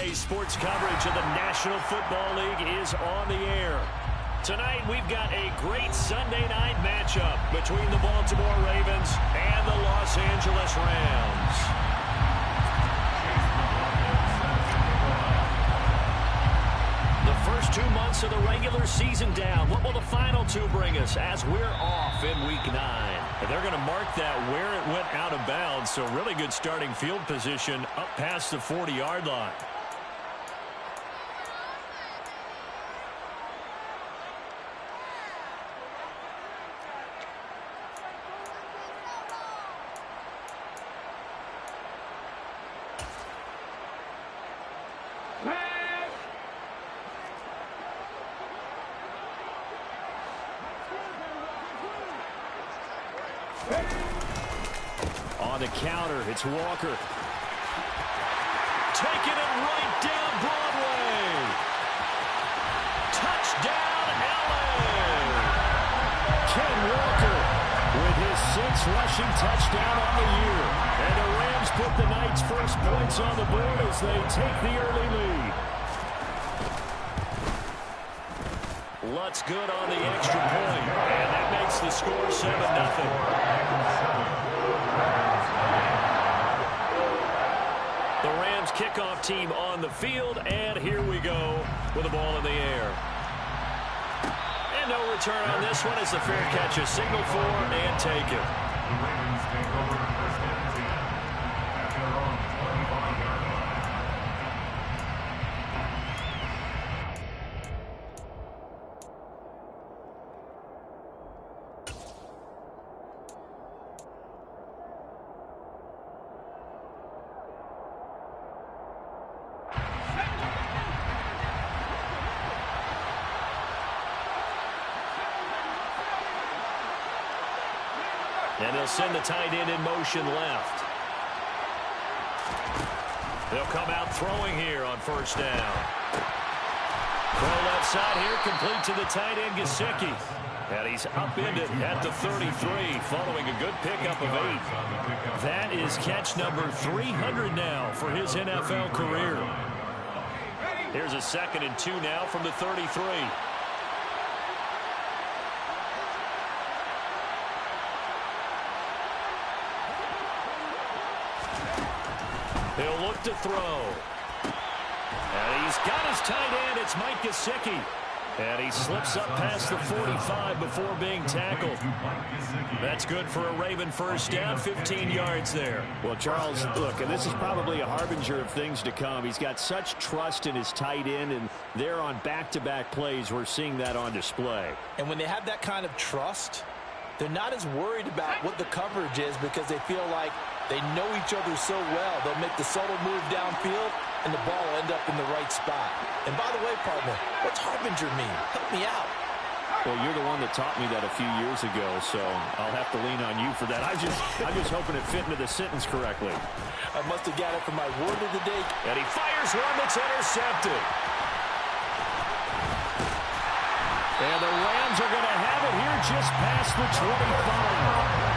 Today's sports coverage of the National Football League is on the air. Tonight, we've got a great Sunday night matchup between the Baltimore Ravens and the Los Angeles Rams. The first 2 months of the regular season down. What will the final two bring us as we're off in Week 9? And they're going to mark that where it went out of bounds, so really good starting field position up past the 40-yard line. On the counter, it's Walker. Taking it right down Broadway. Touchdown, LA. Ken Walker with his 6th rushing touchdown on the year. And the Rams put the night's first points on the board as they take the early lead. Lutz good on the extra point, and that makes the score 7-0. The Rams kickoff team on the field, and here we go with the ball in the air. And no return on this one as the fair catch is signaled for and taken. And they'll send the tight end in motion left. They'll come out throwing here on first down. Throw left side here, complete to the tight end, Gesicki. And he's upended at the 33, following a good pickup of 8. That is catch number 300 now for his NFL career. Here's a 2nd and 2 now from the 33. He'll look to throw. And he's got his tight end. It's Mike Gesicki. And he slips up past the 45 before being tackled. That's good for a Raven first down, 15 yards there. Well, Charles, look, and this is probably a harbinger of things to come. He's got such trust in his tight end, and they're on back-to-back plays. We're seeing that on display. And when they have that kind of trust, they're not as worried about what the coverage is because they feel like they know each other so well. They'll make the subtle move downfield, and the ball will end up in the right spot. And by the way, partner, what's harbinger mean? Help me out. Well, you're the one that taught me that a few years ago, so I'll have to lean on you for that. I'm just hoping it fit into the sentence correctly. I must have got it from my word of the day. And he fires one that's intercepted. And the Rams are going to have it here just past the 25.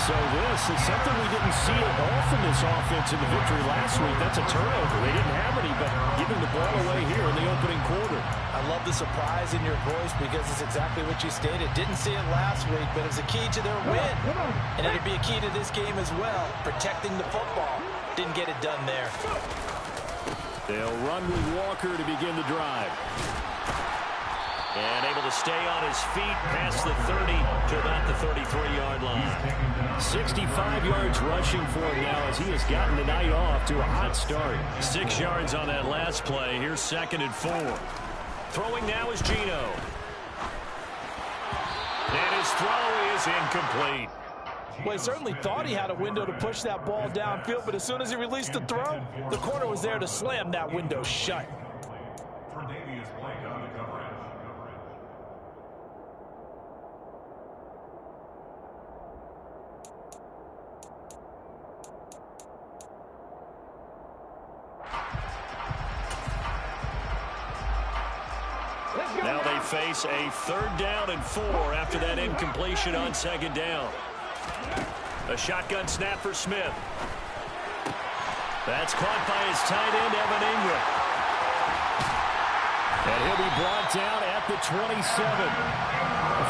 So this is something we didn't see at all from this offense in the victory last week. That's a turnover. They didn't have any, but giving the ball away here in the opening quarter. I love the surprise in your voice because it's exactly what you stated. Didn't see it last week, but it was a key to their win. And it'll be a key to this game as well, protecting the football. Didn't get it done there. They'll run with Walker to begin the drive. And able to stay on his feet past the 30 to about the 33-yard line. 65 yards rushing for him now as he has gotten the night off to a hot start. 6 yards on that last play. Here's 2nd and 4. Throwing now is Geno. And his throw is incomplete. Well, he certainly thought he had a window to push that ball downfield, but as soon as he released the throw, the corner was there to slam that window shut. Now they face a 3rd down and 4 after that incompletion on 2nd down. A shotgun snap for Smith. That's caught by his tight end, Evan Ingram. And he'll be brought down at the 27.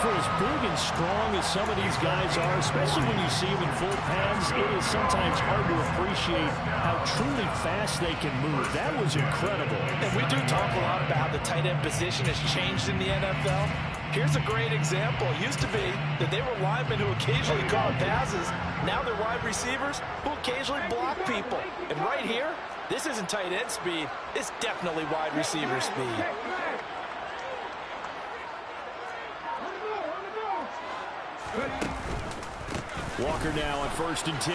For as big and strong as some of these guys are, especially when you see them in full pads, it is sometimes hard to appreciate how truly fast they can move. That was incredible. And we do talk a lot about how the tight end position has changed in the NFL. Here's a great example. It used to be that they were linemen who occasionally caught passes. Now they're wide receivers who occasionally block people. And right here, this isn't tight end speed. It's definitely wide receiver speed. Walker now on 1st and 10.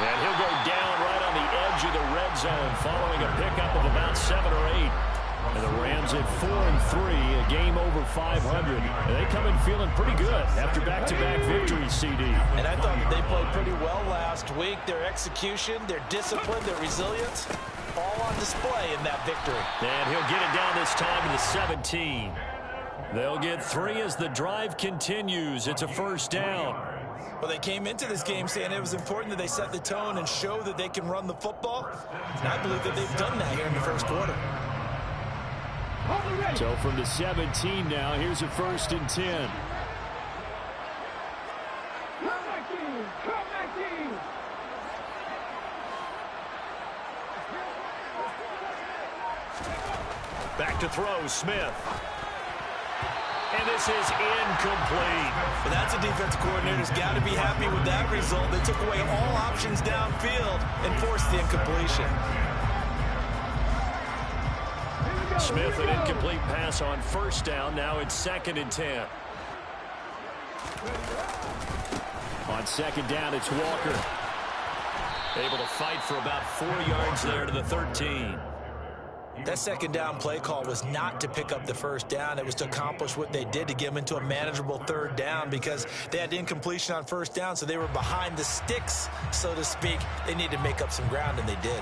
And he'll go down right on the edge of the red zone following a pickup of about 7 or 8. And the Rams at 4-3, a game over 500. And they come in feeling pretty good after back-to-back victories, CD. And I thought that they played pretty well last week. Their execution, their discipline, their resilience, all on display in that victory. And he'll get it down this time to the 17. They'll get 3 as the drive continues. It's a 1st down. Well, they came into this game saying it was important that they set the tone and show that they can run the football. And I believe that they've done that here in the 1st quarter. So from the 17 now, here's a 1st and 10. Back to throw, Smith. And this is incomplete. But that's a defense coordinator's got to be happy with that result. They took away all options downfield and forced the incompletion. Smith, an incomplete pass on 1st down. Now it's 2nd and 10. On 2nd down, it's Walker. Able to fight for about 4 yards there to the 13. That 2nd down play call was not to pick up the 1st down. It was to accomplish what they did to get them into a manageable 3rd down because they had incompletion on 1st down, so they were behind the sticks, so to speak. They needed to make up some ground, and they did.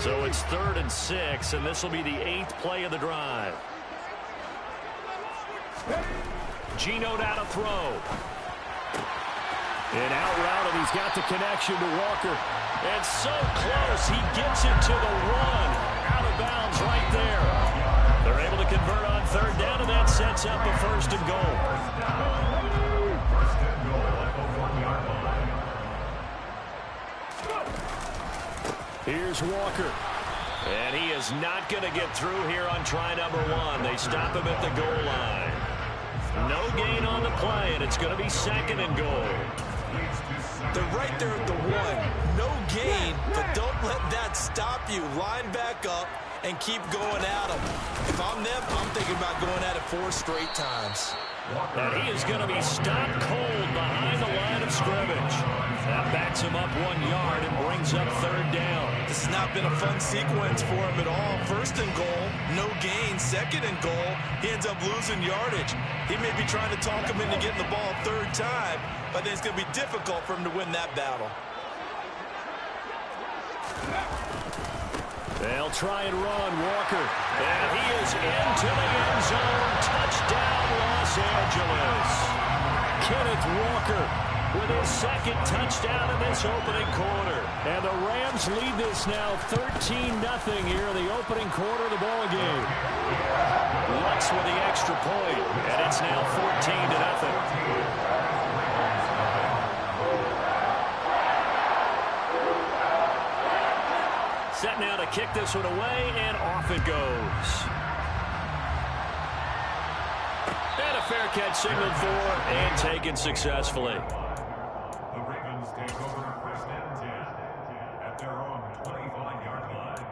So it's 3rd and 6, and this will be the 8th play of the drive. Geno now to throw. And out route, and he's got the connection to Walker. And so close, he gets it to the 1. Out of bounds right there. They're able to convert on 3rd down, and that sets up a 1st and goal. Here's Walker. And he is not going to get through here on try number 1. They stop him at the goal line. No gain on the play, and it's going to be 2nd and goal. They're right there at the 1. No gain, but don't let that stop you. Line back up and keep going at them. If I'm them, I'm thinking about going at it 4 straight times. And he is going to be stopped cold behind the line of scrimmage. That backs him up 1 yard and brings up 3rd down. This has not been a fun sequence for him at all. 1st and goal, no gain. 2nd and goal, he ends up losing yardage. He may be trying to talk him into getting the ball 3rd time, but I think it's going to be difficult for him to win that battle. They'll try and run Walker. And he is into the end zone. Touchdown, Los Angeles. Kenneth Walker with his 2nd touchdown in this opening quarter. And the Rams lead this now 13-0 here in the opening quarter of the ball game. Lutz with the extra point, and it's now 14-0. Set now to kick this one away, and off it goes. And a fair catch signaled for and taken successfully. The Ravens take over 1st and 10 at their own 25-yard line.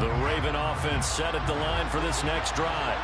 The Raven offense set at the line for this next drive.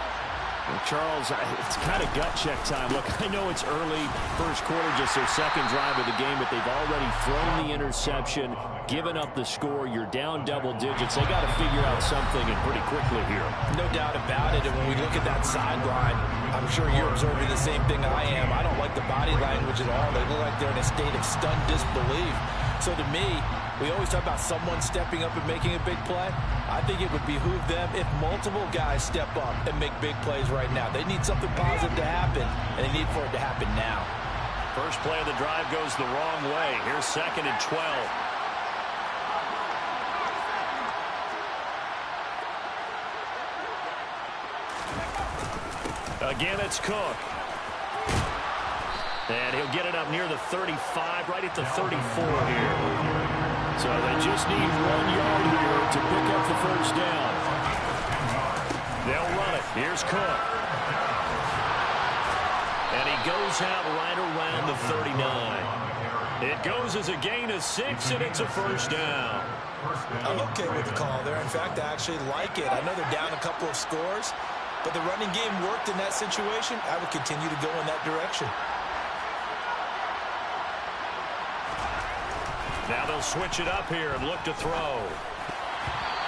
Well, Charles, it's kind of gut check time. Look, I know it's early, 1st quarter, just their 2nd drive of the game, but they've already thrown the interception, given up the score. You're down double digits. They got to figure out something, and pretty quickly here. No doubt about it. And when we look at that sideline, I'm sure you're observing the same thing I am. I don't like the body language at all. They look like they're in a state of stunned disbelief. So to me, We always talk about someone stepping up and making a big play. I think it would behoove them if multiple guys step up and make big plays right now. They need something positive to happen, and they need for it to happen now. First play of the drive goes the wrong way. Here's 2nd and 12. Again, it's Cook. And he'll get it up near the 35, right at the 34 here. So they just need 1 yard here to pick up the first down. They'll run it. Here's Cook. And he goes out right around the 39. It goes as a gain of 6, and it's a first down. I'm okay with the call there. In fact, I actually like it. I know they're down a couple of scores, but the running game worked in that situation. I would continue to go in that direction. Now they'll switch it up here and look to throw.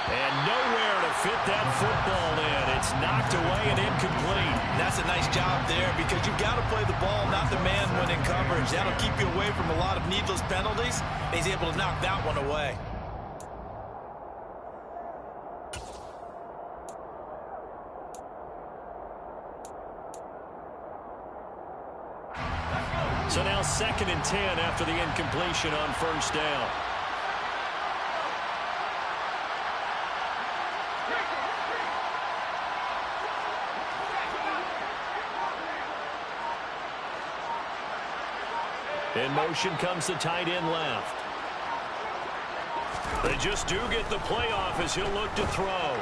And nowhere to fit that football in. It's knocked away and incomplete. That's a nice job there because you've got to play the ball, not the man when in coverage. That'll keep you away from a lot of needless penalties. And he's able to knock that one away. So now 2nd and 10 after the incompletion on first down. In motion comes the tight end left. They just do get the playoff as he'll look to throw.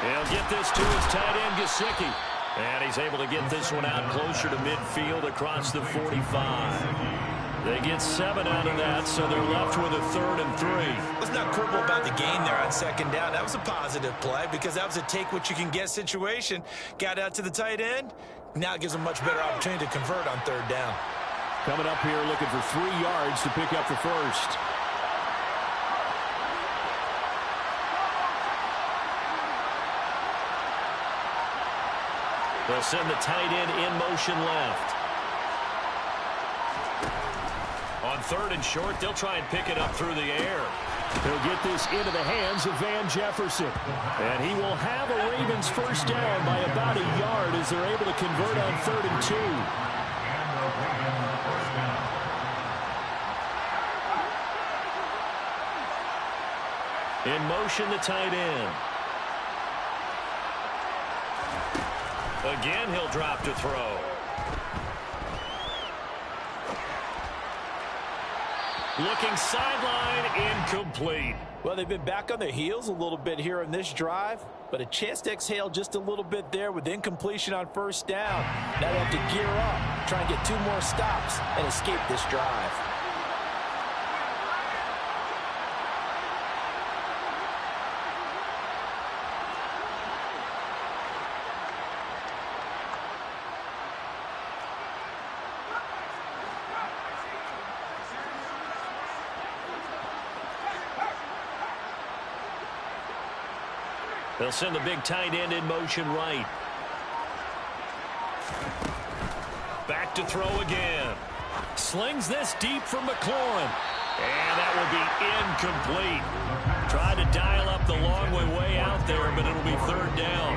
He'll get this to his tight end, Gesicki. And he's able to get this one out closer to midfield across the 45. They get 7 out of that, so they're left with a 3rd and 3. Let's not quibble about the gain there on 2nd down. That was a positive play because that was a take-what-you-can-get situation. Got out to the tight end. Now it gives them a much better opportunity to convert on 3rd down. Coming up here looking for 3 yards to pick up the first. They'll send the tight end in motion left. On 3rd and short, they'll try and pick it up through the air. He'll get this into the hands of Van Jefferson. And he will have a Ravens first down by about a yard as they're able to convert on 3rd and 2. In motion, the tight end. Again, he'll drop to throw. Looking sideline, incomplete. Well, they've been back on their heels a little bit here in this drive, but a chance to exhale just a little bit there with incompletion on first down. Now they have to gear up, try and get 2 more stops, and escape this drive. They'll send the big tight end in motion right. Back to throw again. Slings this deep for McLaurin. And that will be incomplete. Tried to dial up the long way out there, but it'll be 3rd down.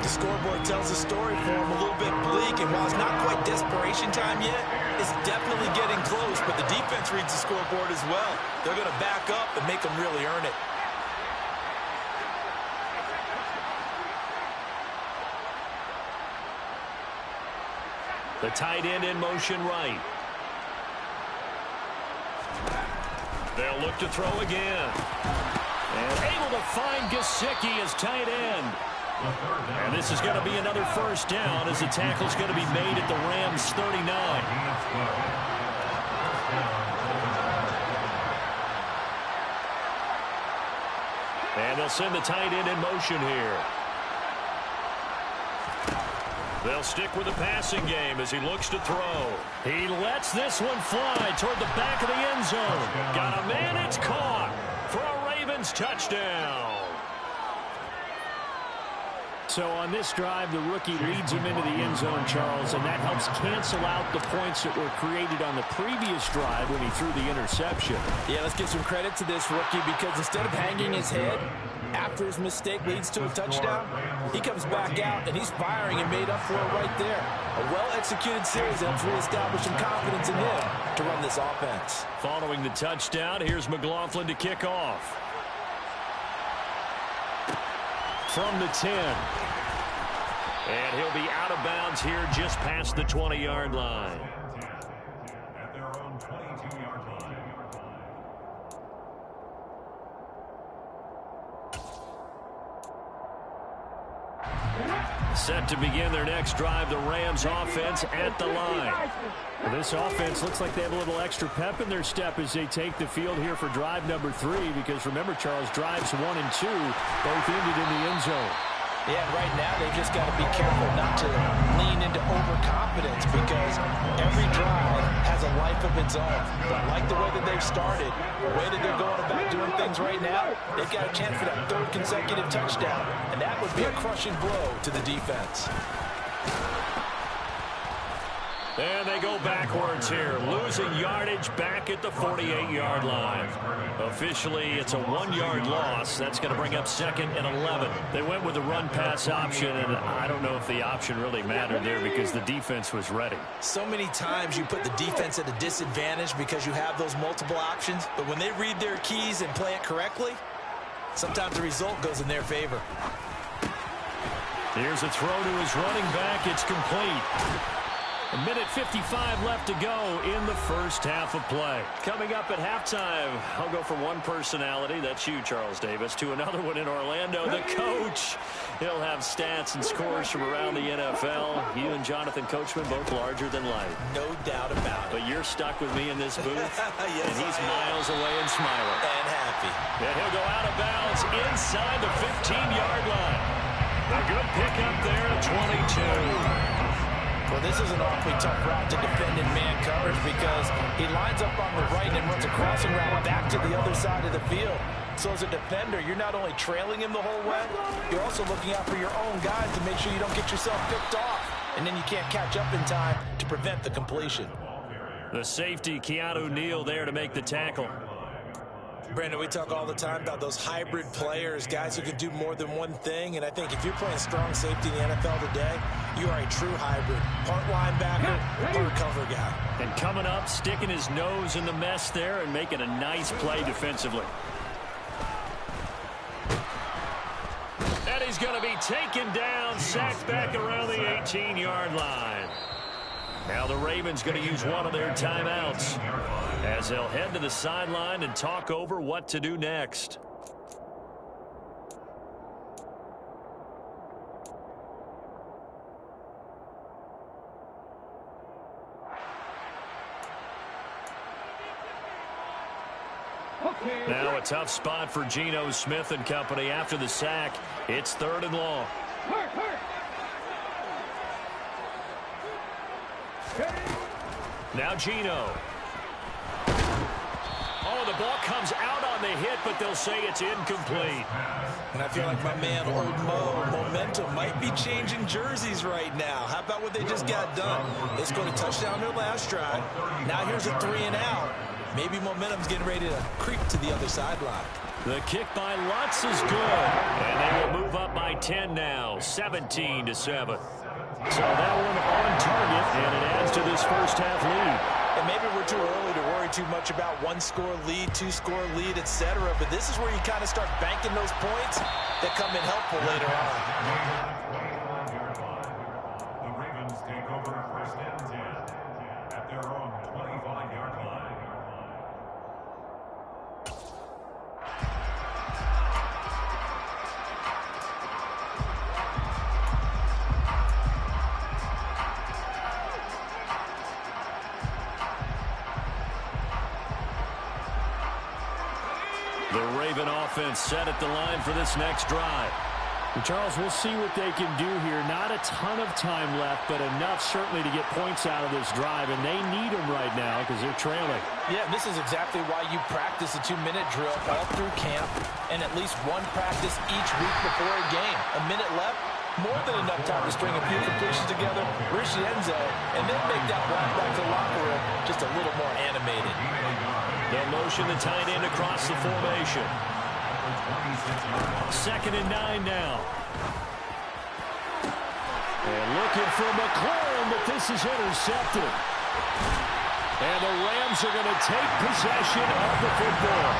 The scoreboard tells a story for him, a little bit bleak, and while it's not quite desperation time yet, it's definitely getting close, but the defense reads the scoreboard as well. They're going to back up and make them really earn it. The tight end in motion right. They'll look to throw again. And able to find Gesicki as tight end. And this is going to be another first down as the tackle's going to be made at the Rams 39. And they'll send the tight end in motion here. They'll stick with the passing game as he looks to throw. He lets this one fly toward the back of the end zone. Got a man, it's caught for a Ravens touchdown. So on this drive, the rookie leads him into the end zone, Charles, and that helps cancel out the points that were created on the previous drive when he threw the interception. Yeah, let's give some credit to this rookie because instead of hanging his head after his mistake leads to a touchdown, he comes back out and he's firing and made up for it right there. A well-executed series helps reestablish some confidence in him to run this offense. Following the touchdown, here's McLaughlin to kick off. From the 10. And he'll be out of bounds here just past the 20-yard line. At their own 22-yard line. Set to begin their next drive, the Rams offense at the line. Well, this offense looks like they have a little extra pep in their step as they take the field here for drive number 3, because remember, Charles, drives 1 and 2 both ended in the end zone. Yeah, right now they've just got to be careful not to lean into overconfidence because every drive has a life of its own. But I like the way that they've started, the way that they're going about doing things right now, they've got a chance for that 3rd consecutive touchdown, and that would be a crushing blow to the defense. And they go backwards here, losing yardage back at the 48-yard line. Officially, it's a 1-yard loss. That's going to bring up 2nd and 11. They went with the run-pass option, and I don't know if the option really mattered there because the defense was ready. So many times you put the defense at a disadvantage because you have those multiple options, but when they read their keys and play it correctly, sometimes the result goes in their favor. Here's a throw to his running back. It's complete. A minute 55 left to go in the first half of play. Coming up at halftime, I'll go from one personality, that's you, Charles Davis, to another one in Orlando, the coach. He'll have stats and scores from around the NFL. You and Jonathan Coachman both larger than life. No doubt about it. But you're stuck with me in this booth, yes, and he's miles away and smiling. And happy. And he'll go out of bounds inside the 15-yard line. A good pickup there at 22. Well, this is an awfully tough route to defend in man coverage because he lines up on the right and then runs a crossing route back to the other side of the field. So as a defender, you're not only trailing him the whole way, you're also looking out for your own guys to make sure you don't get yourself picked off. And then you can't catch up in time to prevent the completion. The safety, Keanu Neal, there to make the tackle. Brandon, we talk all the time about those hybrid players, guys who can do more than one thing. And I think if you're playing strong safety in the NFL today, you are a true hybrid. Part linebacker, part cover guy. And coming up, sticking his nose in the mess there and making a nice play defensively. And he's going to be taken down, sacked back around the 18-yard line. Now the Ravens going to use one of their timeouts as they'll head to the sideline and talk over what to do next. Now a tough spot for Geno Smith and company after the sack. It's 3rd and long. Now Geno. Oh, the ball comes out on the hit, but they'll say it's incomplete. And I feel like my man, Old Mo, momentum might be changing jerseys right now. How about what they just got done? They scored a touchdown their last drive. Now here's a 3 and out. Maybe momentum's getting ready to creep to the other sideline. The kick by Lutz is good. And they will move up by 10 now, 17-7. So that one on target, and it adds to this first half lead. And maybe we're too early to worry too much about 1-score lead, 2-score lead, etc. But this is where you kind of start banking those points that come in helpful later on. The Ravens take over 1st and 10 at their own 25-yard line. The Raven offense set at the line for this next drive. And Charles, we'll see what they can do here. Not a ton of time left, but enough certainly to get points out of this drive, and they need them right now because they're trailing. Yeah, this is exactly why you practice a 2-minute drill all through camp and at least one practice each week before a game. A minute left, more than enough time to string a few completions together, reach the end zone, and then make that run back to the locker room just a little more animated. They'll motion the tight end across the formation. 2nd and 9 now. And looking for McLaurin, but this is intercepted. And the Rams are going to take possession of the football.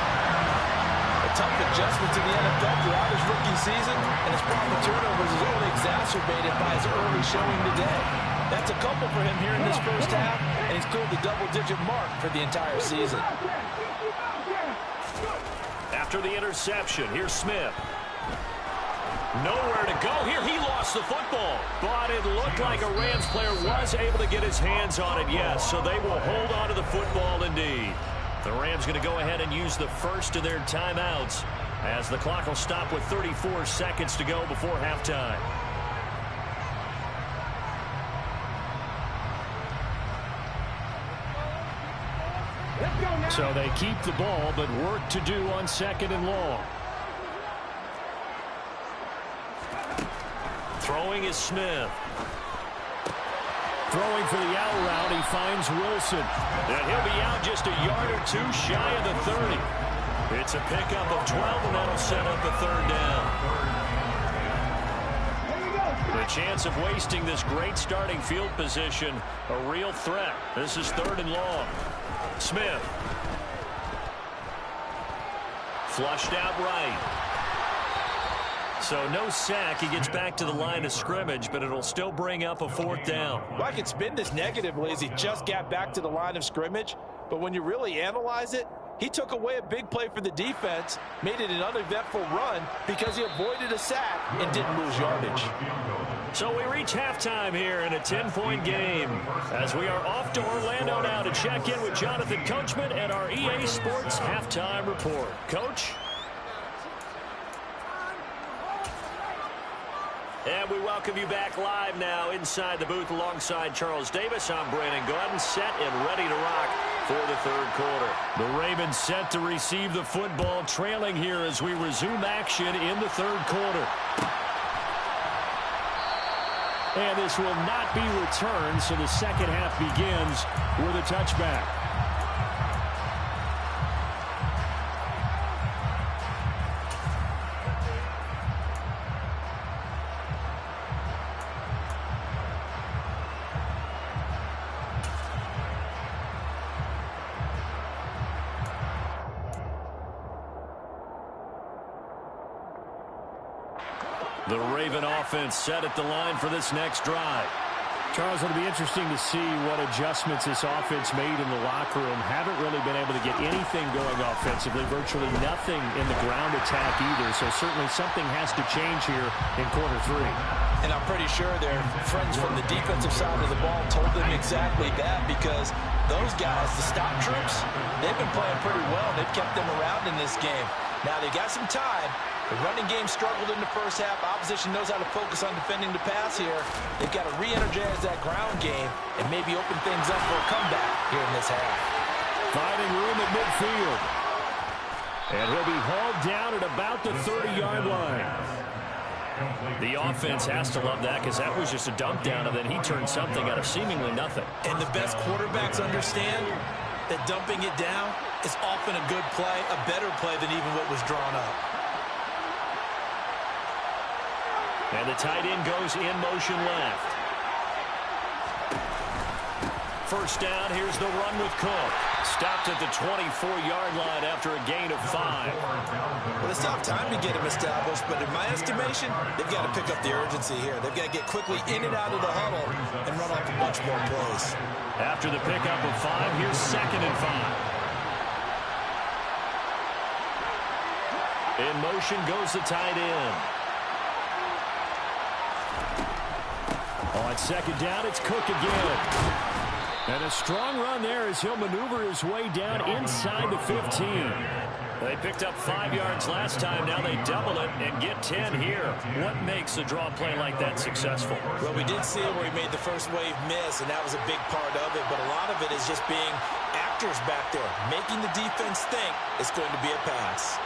A tough adjustment to the NFL throughout his rookie season, and his problem turnovers is only exacerbated by his early showing today. That's a couple for him here in this first half, and he's cleared the double-digit mark for the entire season. After the interception, here's Smith. Nowhere to go here. He lost the football. But it looked like a Rams player was able to get his hands on it, yes. So they will hold on to the football indeed. The Rams going to go ahead and use the first of their timeouts as the clock will stop with 34 seconds to go before halftime. So they keep the ball, but work to do on 2nd and long. Throwing is Smith. Throwing for the out route, he finds Wilson. And he'll be out just a yard or two shy of the 30. It's a pickup of 12, and that'll set up a 3rd down. The chance of wasting this great starting field position, a real threat. This is 3rd and long. Smith. Flushed out right. So no sack. He gets back to the line of scrimmage, but it'll still bring up a 4th down. Well, I can spin this negatively as he just got back to the line of scrimmage, but when you really analyze it, he took away a big play for the defense, made it an uneventful run because he avoided a sack and didn't lose yardage. So we reach halftime here in a 10-point game as we are off to Orlando now to check in with Jonathan Coachman and our EA Sports Halftime Report. Coach? And we welcome you back live now inside the booth alongside Charles Davis. I'm Brandon Gaudin, set and ready to rock for the 3rd quarter. The Ravens set to receive the football, trailing here as we resume action in the 3rd quarter. And this will not be returned, so the second half begins with a touchback. The Raven offense set at the line for this next drive. Charles, it'll be interesting to see what adjustments this offense made in the locker room. Haven't really been able to get anything going offensively, virtually nothing in the ground attack either. So certainly something has to change here in quarter 3. And I'm pretty sure their friends from the defensive side of the ball told them exactly that, because those guys, the stop troops, they've been playing pretty well. They've kept them around in this game. Now they got some time. The running game struggled in the first half. Opposition knows how to focus on defending the pass here. They've got to re-energize that ground game and maybe open things up for a comeback here in this half. Finding room at midfield. And he'll be hauled down at about the 30-yard line. The offense has to love that, because that was just a dump down, and then he turned something out of seemingly nothing. And the best quarterbacks understand that dumping it down is often a good play, a better play than even what was drawn up. And the tight end goes in motion left. First down, here's the run with Cook. Stopped at the 24-yard line after a gain of 5. Well, it's tough time to get him established, but in my estimation, they've got to pick up the urgency here. They've got to get quickly in and out of the huddle and run off a bunch more plays. After the pickup of 5, here's 2nd and 5. In motion goes the tight end. On 2nd down, it's Cook again. And a strong run there as he'll maneuver his way down inside the 15. They picked up 5 yards last time. Now they double it and get 10 here. What makes a draw play like that successful? Well, we did see it where he made the first wave miss, and that was a big part of it. But a lot of it is just being actors back there, making the defense think it's going to be a pass.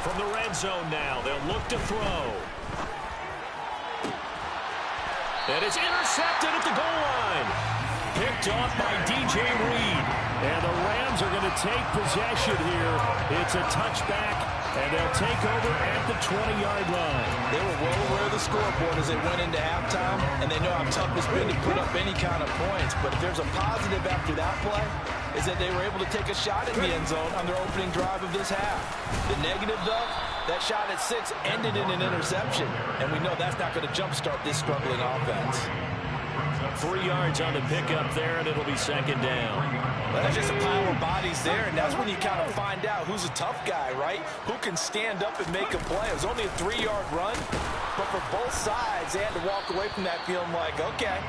From the red zone now, they'll look to throw. And it's intercepted at the goal line. Picked off by DJ Reed. And the Rams are going to take possession here. It's a touchback, and they'll take over at the 20-yard line. They were well aware of the scoreboard as they went into halftime, and they know how tough it's been to put up any kind of points. But if there's a positive after that play, is that they were able to take a shot in the end zone on their opening drive of this half. The negative, though, that shot at 6 ended in an interception, and we know that's not going to jumpstart this struggling offense. 3 yards on the pickup there, and it'll be second down. Well, there's just a pile of bodies there, and that's when you kind of find out who's a tough guy, right? Who can stand up and make a play. It was only a 3-yard run, but for both sides, they had to walk away from that feeling like, okay,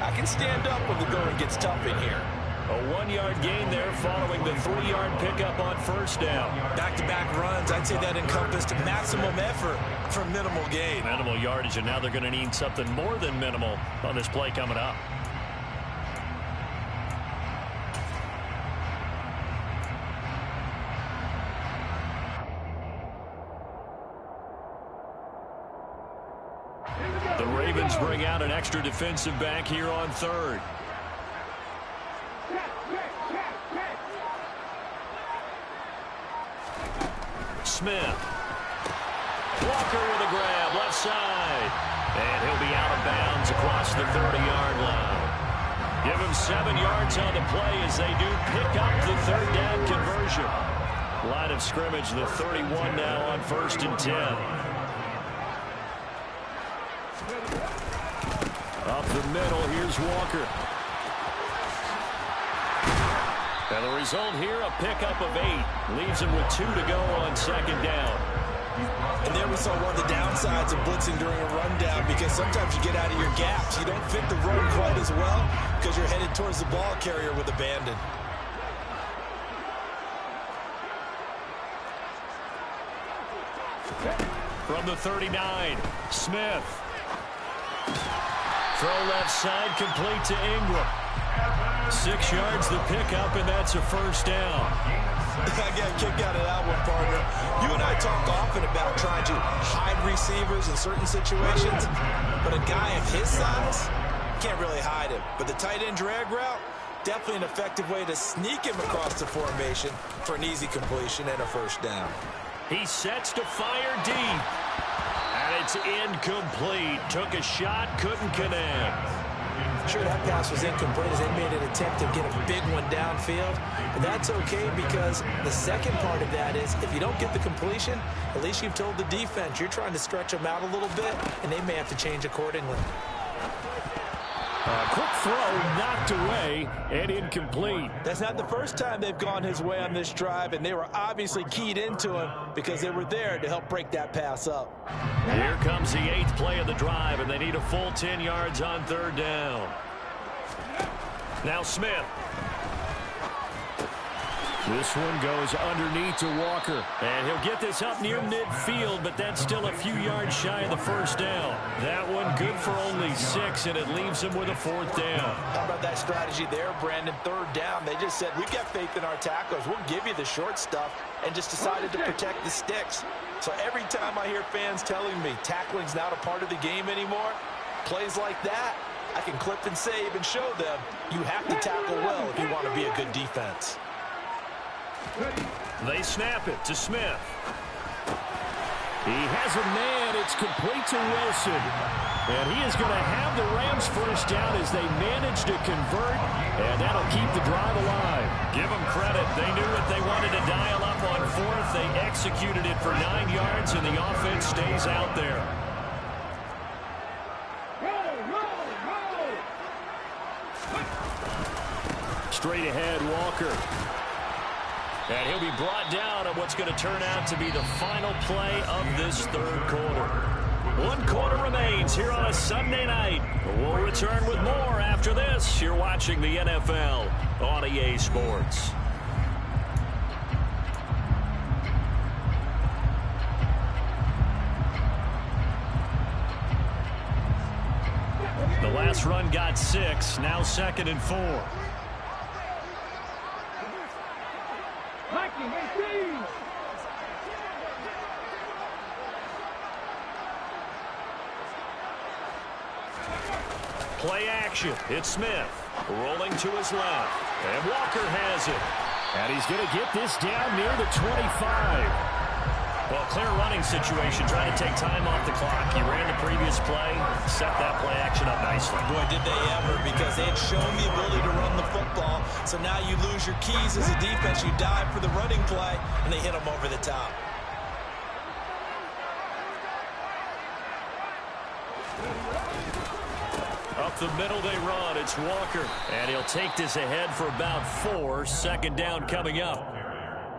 I can stand up when the going gets tough in here. A 1-yard gain there following the 3-yard pickup on first down. Back-to-back runs, I'd say that encompassed maximum effort for minimal gain. Minimal yardage, and now they're going to need something more than minimal on this play coming up. The Ravens bring out an extra defensive back here on third. Smith. Walker with a grab, left side. And he'll be out of bounds across the 30-yard line. Give him 7 yards on the play as they do pick up the third down conversion. Line of scrimmage, the 31 now on 1st and 10. Up the middle, here's Walker. And the result here, a pickup of 8. Leaves him with 2 to go on second down. And there we saw one of the downsides of blitzing during a rundown, because sometimes you get out of your gaps. You don't fit the run quite as well because you're headed towards the ball carrier with abandon. From the 39, Smith. Throw left side, complete to Ingram. 6 yards the pickup, and that's a first down. I got a kick out of that one, partner. You and I talk often about trying to hide receivers in certain situations, but a guy of his size can't really hide him. But the tight end drag route, definitely an effective way to sneak him across the formation for an easy completion and a first down. He sets to fire deep. And it's incomplete. Took a shot, couldn't connect. Sure, that pass was incomplete as they made an attempt to get a big one downfield. But that's okay, because the second part of that is if you don't get the completion, at least you've told the defense you're trying to stretch them out a little bit, and they may have to change accordingly. Quick throw knocked away and incomplete. That's not the first time they've gone his way on this drive, and they were obviously keyed into him because they were there to help break that pass up. Here comes the 8th play of the drive, and they need a full 10 yards on third down. Now Smith. This one goes underneath to Walker. And he'll get this up near midfield, but that's still a few yards shy of the first down. That one good for only 6, and it leaves him with a 4th down. How about that strategy there, Brandon? Third down. They just said, we've got faith in our tacklers. We'll give you the short stuff, and just decided to protect the sticks. So every time I hear fans telling me tackling's not a part of the game anymore, plays like that, I can clip and save and show them you have to tackle well if you want to be a good defense. They snap it to Smith. He has a man. It's complete to Wilson. And he is going to have the Rams first down as they manage to convert, and that'll keep the drive alive. Give them credit. They knew what they wanted to dial up on 4th. They executed it for 9 yards, and the offense stays out there. Straight ahead, Walker. And he'll be brought down on what's going to turn out to be the final play of this third quarter. 1 quarter remains here on a Sunday night. We'll return with more after this. You're watching the NFL on EA Sports. The last run got 6, now 2nd and 4. Play action. It's Smith. Rolling to his left. And Walker has it. And he's going to get this down near the 25. Well, clear running situation, trying to take time off the clock. He ran the previous play, set that play action up nicely. Boy, did they ever, because they had shown the ability to run the football. So now you lose your keys as a defense. You dive for the running play, and they hit them over the top. Up the middle they run. It's Walker. And he'll take this ahead for about 4. Second down coming up.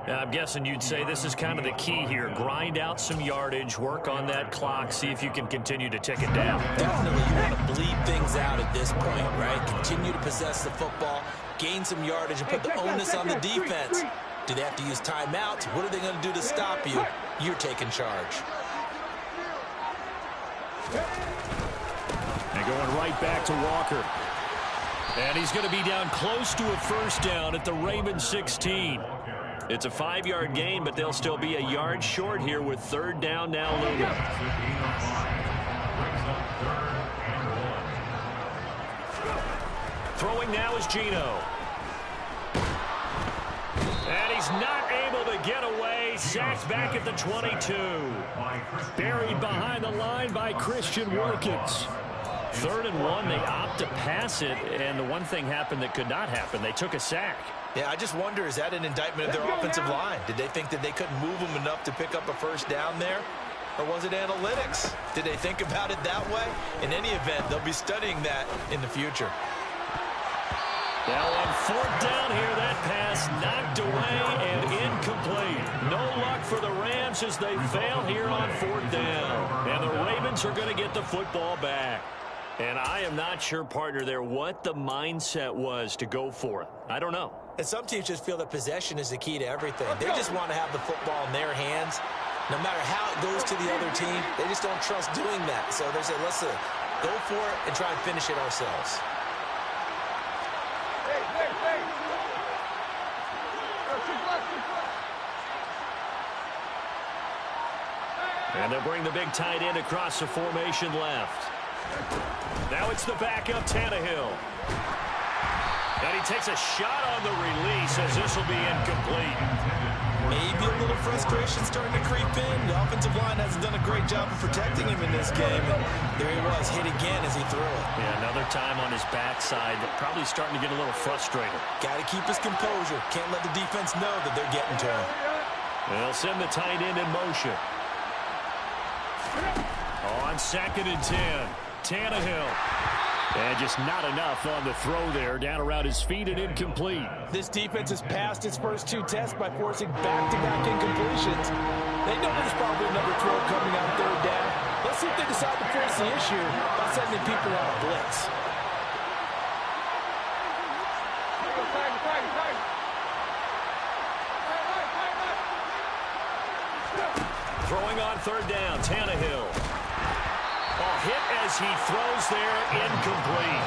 I'm guessing you'd say this is kind of the key here. Grind out some yardage, work on that clock, see if you can continue to tick it down. Definitely, you want to bleed things out at this point, right? Continue to possess the football, gain some yardage, and put the onus on the defense. Do they have to use timeouts? What are they going to do to stop you? You're taking charge. And going right back to Walker. And he's going to be down close to a first down at the Ravens 16. It's a 5-yard gain, but they'll still be a yard short here with third down now looming. Throwing now is Geno. And he's not able to get away. Sacked back at the 22. Buried behind the line by Christian Wilkins. 3rd and 1, they opt to pass it, and the one thing happened that could not happen. They took a sack. Yeah, I just wonder, is that an indictment of their offensive line? Did they think that they couldn't move them enough to pick up a first down there? Or was it analytics? Did they think about it that way? In any event, they'll be studying that in the future. Now on 4th down here, that pass knocked away and incomplete. No luck for the Rams as they fail here on 4th down. And the Ravens are going to get the football back. And I am not sure, partner, there what the mindset was to go for it. I don't know. And some teams just feel that possession is the key to everything. They just want to have the football in their hands. No matter how it goes to the other team, they just don't trust doing that. So they say, let's go for it and try and finish it ourselves. And they'll bring the big tight end across the formation left. Now it's the backup Tannehill. And he takes a shot on the release as this will be incomplete. Maybe a little frustration starting to creep in. The offensive line hasn't done a great job of protecting him in this game. And there he was, hit again as he threw it. Yeah, another time on his backside, probably starting to get a little frustrated. Got to keep his composure. Can't let the defense know that they're getting to him. They'll send the tight end in motion. On 2nd and 10, Tannehill. And just not enough on the throw there. Down around his feet and incomplete. This defense has passed its first 2 tests by forcing back-to-back incompletions. They know there's probably another throw coming on 3rd down. Let's see if they decide to force the issue by sending people on a blitz. Throwing on 3rd down, Tannehill. Hit as he throws there, incomplete.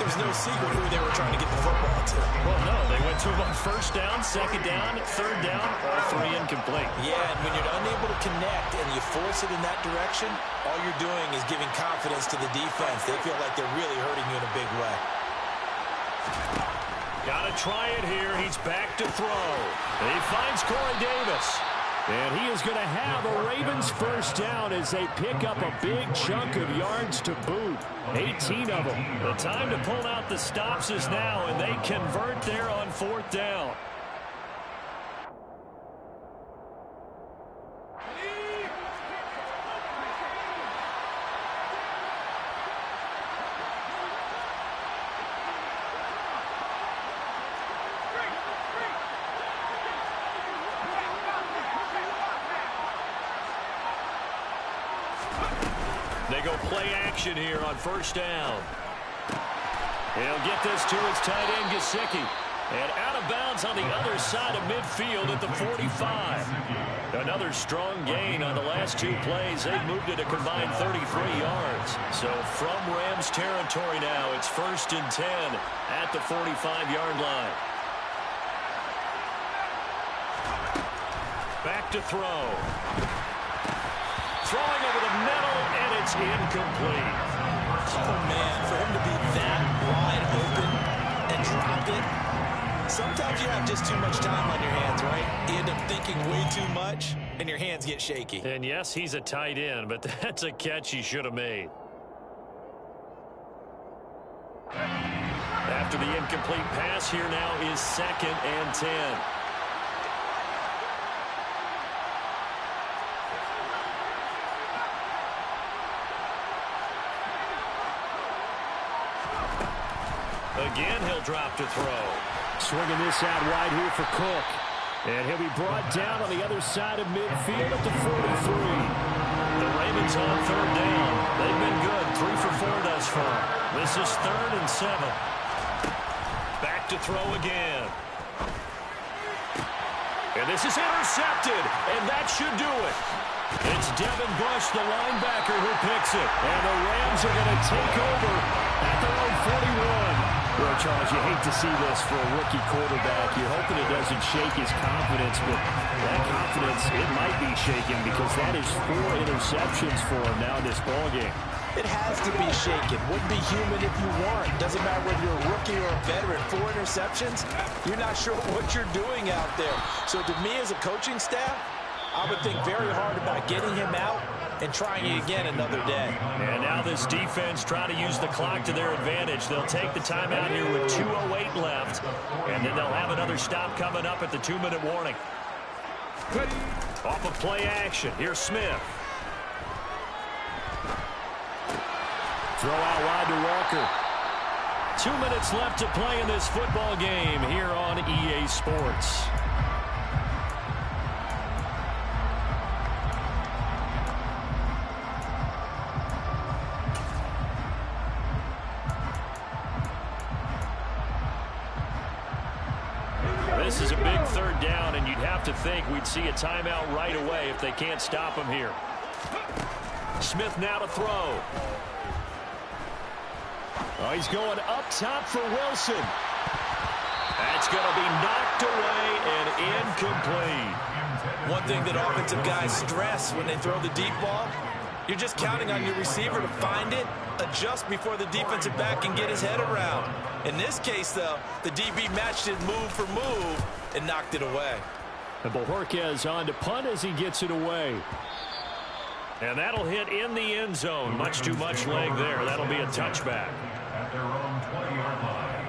There's no secret who they were trying to get the football to. Well, no, they went to him on 1st down, 2nd down, 3rd down, all 3 incomplete. Yeah, and when you're unable to connect and you force it in that direction, all you're doing is giving confidence to the defense. They feel like they're really hurting you in a big way. Got to try it here. He's back to throw. He finds Corey Davis. And he is going to have a Ravens first down as they pick up a big chunk of yards to boot. 18 of them. The time to pull out the stops is now, and they convert there on 4th down. They go play action here on 1st down. He'll get this to his tight end, Gesicki. And out of bounds on the other side of midfield at the 45. Another strong gain on the last 2 plays. They've moved it a combined 33 yards. So from Rams territory now, it's 1st and 10 at the 45-yard line. Back to throw. Throwing over the middle, and it's incomplete. Oh, man, for him to be that wide open and drop it. Sometimes you have just too much time on your hands, right? You end up thinking way too much, and your hands get shaky. And yes, he's a tight end, but that's a catch he should have made. After the incomplete pass, here now is 2nd and 10. Again, he'll drop to throw. Swinging this out wide here for Cook. And he'll be brought down on the other side of midfield at the 43. The Ravens on 3rd down. They've been good, 3 for 4 thus far. This is 3rd and 7. Back to throw again. And this is intercepted, and that should do it. It's Devin Bush, the linebacker, who picks it. And the Rams are going to take over at their own 41. Well, Charles, you hate to see this for a rookie quarterback. You're hoping it doesn't shake his confidence, but that confidence, it might be shaken because that is 4 interceptions for him now in this ballgame. It has to be shaken. Wouldn't be human if you weren't. Doesn't matter whether you're a rookie or a veteran. 4 interceptions, you're not sure what you're doing out there. So to me as a coaching staff, I would think very hard about getting him out and trying it again another day. And now this defense trying to use the clock to their advantage. They'll take the timeout here with 2:08 left, and then they'll have another stop coming up at the 2-minute warning. Off of play action, here's Smith. Throw out wide to Walker. 2 minutes left to play in this football game here on EA Sports. This is a big 3rd down, and you'd have to think we'd see a timeout right away if they can't stop him here. Smith now to throw. Oh, he's going up top for Wilson. That's going to be knocked away and incomplete. One thing that offensive guys stress when they throw the deep ball, you're just counting on your receiver to find it, adjust before the defensive back can get his head around. In this case, though, the DB matched it move for move and knocked it away. And Bojorquez on to punt as he gets it away. And that'll hit in the end zone. Much too much leg there. That'll be a touchback. At their own 20-yard line.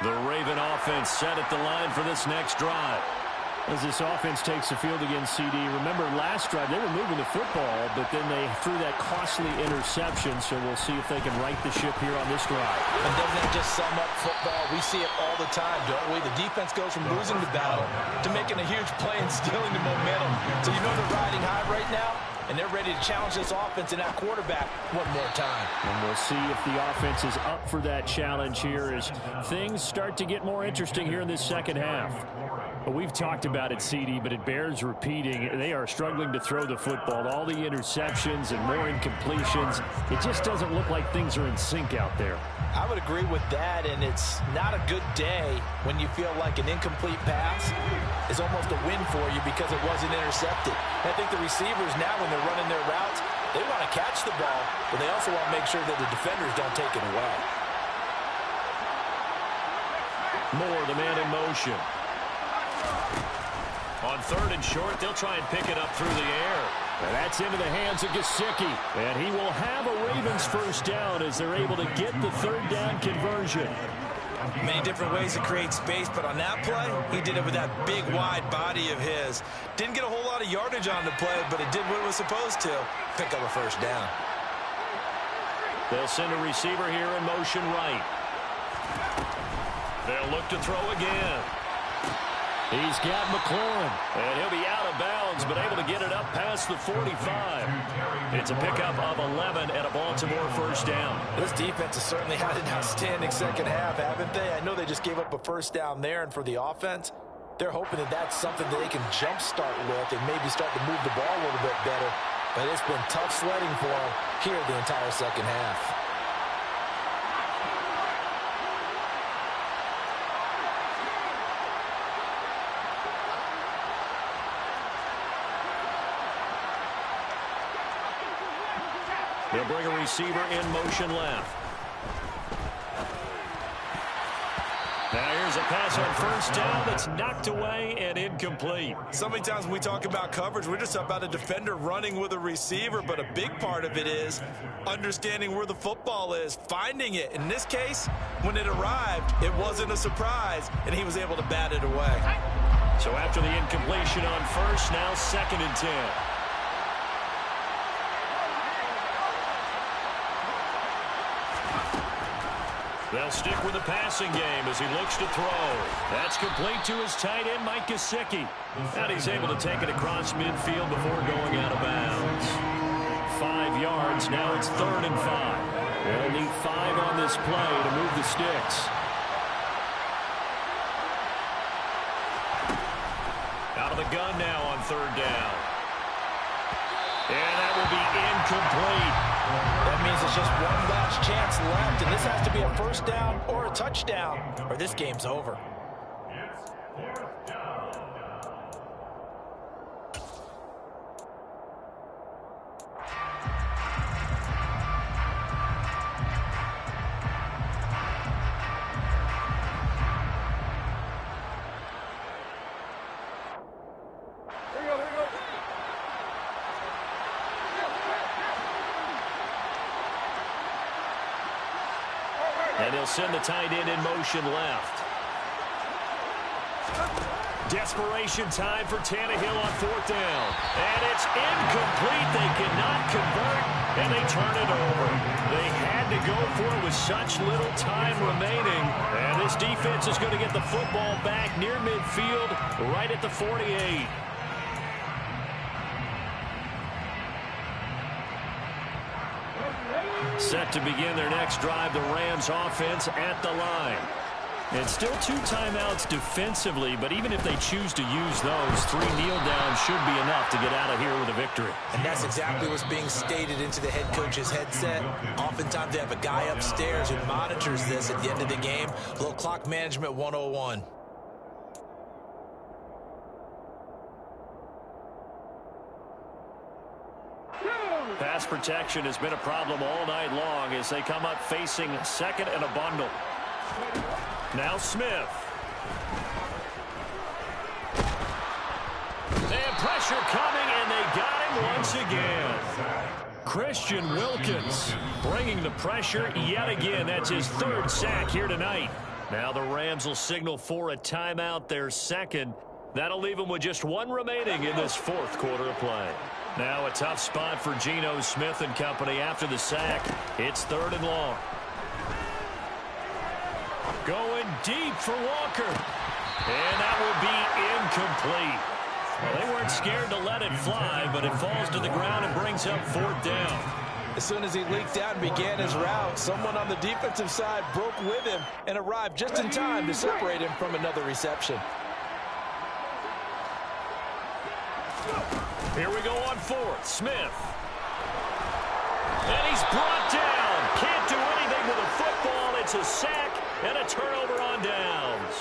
The Raven offense set at the line for this next drive. As this offense takes the field against CD, remember last drive they were moving the football, but then they threw that costly interception, so we'll see if they can right the ship here on this drive. And doesn't that just sum up football? We see it all the time, don't we? The defense goes from losing the battle to making a huge play and stealing the momentum. So you know they're riding high right now, and they're ready to challenge this offense and that quarterback one more time. And we'll see if the offense is up for that challenge here as things start to get more interesting here in this second half. Well, we've talked about it, CD, but it bears repeating. They are struggling to throw the football. All the interceptions and more incompletions. It just doesn't look like things are in sync out there. I would agree with that, and it's not a good day when you feel like an incomplete pass is almost a win for you because it wasn't intercepted. And I think the receivers now, when they're running their routes, they want to catch the ball, but they also want to make sure that the defenders don't take it away. Moore, the man in motion. On 3rd and short, they'll try and pick it up through the air. And that's into the hands of Gesicki. And he will have a Ravens first down as they're able to get the 3rd down conversion. Many different ways to create space, but on that play, he did it with that big, wide body of his. Didn't get a whole lot of yardage on the play, but it did what it was supposed to. Pick up a first down. They'll send a receiver here in motion right. They'll look to throw again. He's got McLaurin. And he'll be out of bounds, but able to get it up past the 45. It's a pickup of 11 and a Baltimore first down. This defense has certainly had an outstanding second half, haven't they? I know they just gave up a first down there, and for the offense, they're hoping that that's something that they can jumpstart with and maybe start to move the ball a little bit better. But it's been tough sledding for them here the entire second half. They'll bring a receiver in motion left. Now here's a pass on first down that's knocked away and incomplete. So many times when we talk about coverage, we're just about a defender running with a receiver, but a big part of it is understanding where the football is, finding it. In this case, when it arrived, it wasn't a surprise, and he was able to bat it away. So after the incompletion on first, now 2nd and 10. They'll stick with the passing game as he looks to throw. That's complete to his tight end, Mike Gesicki. And he's able to take it across midfield before going out of bounds. 5 yards. Now it's 3rd and 5. They'll need 5 on this play to move the sticks. Out of the gun now on 3rd down. And that will be incomplete. That means it's just one last chance left, and this has to be a first down or a touchdown, or this game's over. It's 4th down. And he'll send the tight end in motion left. Desperation time for Tannehill on 4th down. And it's incomplete. They cannot convert, and they turn it over. They had to go for it with such little time remaining. And this defense is going to get the football back near midfield, right at the 48. Set to begin their next drive, the Rams offense at the line. And still 2 timeouts defensively, but even if they choose to use those, 3 kneel downs should be enough to get out of here with a victory. And that's exactly what's being stated into the head coach's headset. Oftentimes they have a guy upstairs who monitors this at the end of the game. A little clock management 101. Pass protection has been a problem all night long as they come up facing 2nd and a bundle. Now Smith. They have pressure coming, and they got him once again. Christian Wilkins bringing the pressure yet again. That's his 3rd sack here tonight. Now the Rams will signal for a timeout, their 2nd. That'll leave them with just 1 remaining in this 4th quarter of play. Now a tough spot for Geno Smith and company after the sack. It's 3rd and long. Going deep for Walker. And that will be incomplete. Well, they weren't scared to let it fly, but it falls to the ground and brings up 4th down. As soon as he leaked out and began his route, someone on the defensive side broke with him and arrived just in time to separate him from another reception. Here we go on 4th. Smith. And he's brought down. Can't do anything with a football. It's a sack and a turnover on downs.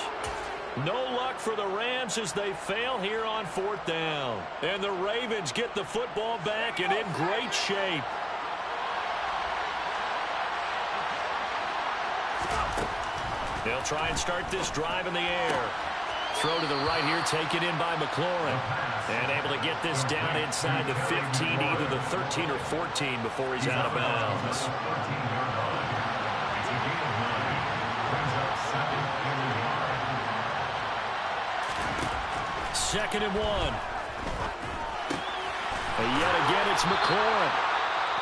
No luck for the Rams as they fail here on 4th down. And the Ravens get the football back and in great shape. They'll try and start this drive in the air. Throw to the right here, taken in by McLaurin. And able to get this down inside the 15, either the 13 or 14 before he's out of bounds. 2nd and 1. And yet again, it's McLaurin.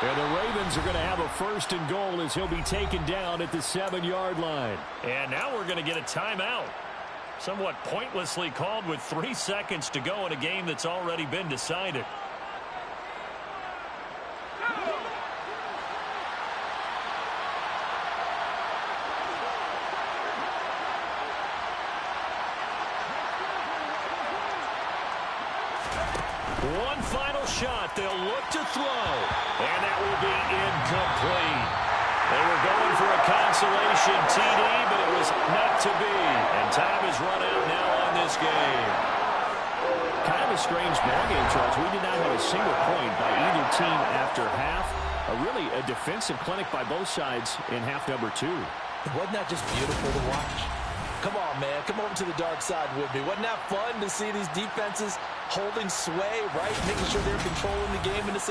And the Ravens are going to have a 1st and goal as he'll be taken down at the 7-yard line. And now we're going to get a timeout. Somewhat pointlessly called with 3 seconds to go in a game that's already been decided. One final shot. They'll look to throw. And that will be incomplete. They were going for a consolation TD, but it was not to be. And time is run out now on this game. Kind of a strange ball game, Charles. We did not have a single point by either team after half. Really a defensive clinic by both sides in half number 2. Wasn't that just beautiful to watch? Come on, man. Come over to the dark side with me. Wasn't that fun to see these defenses holding sway, right? Making sure they're controlling the game in the second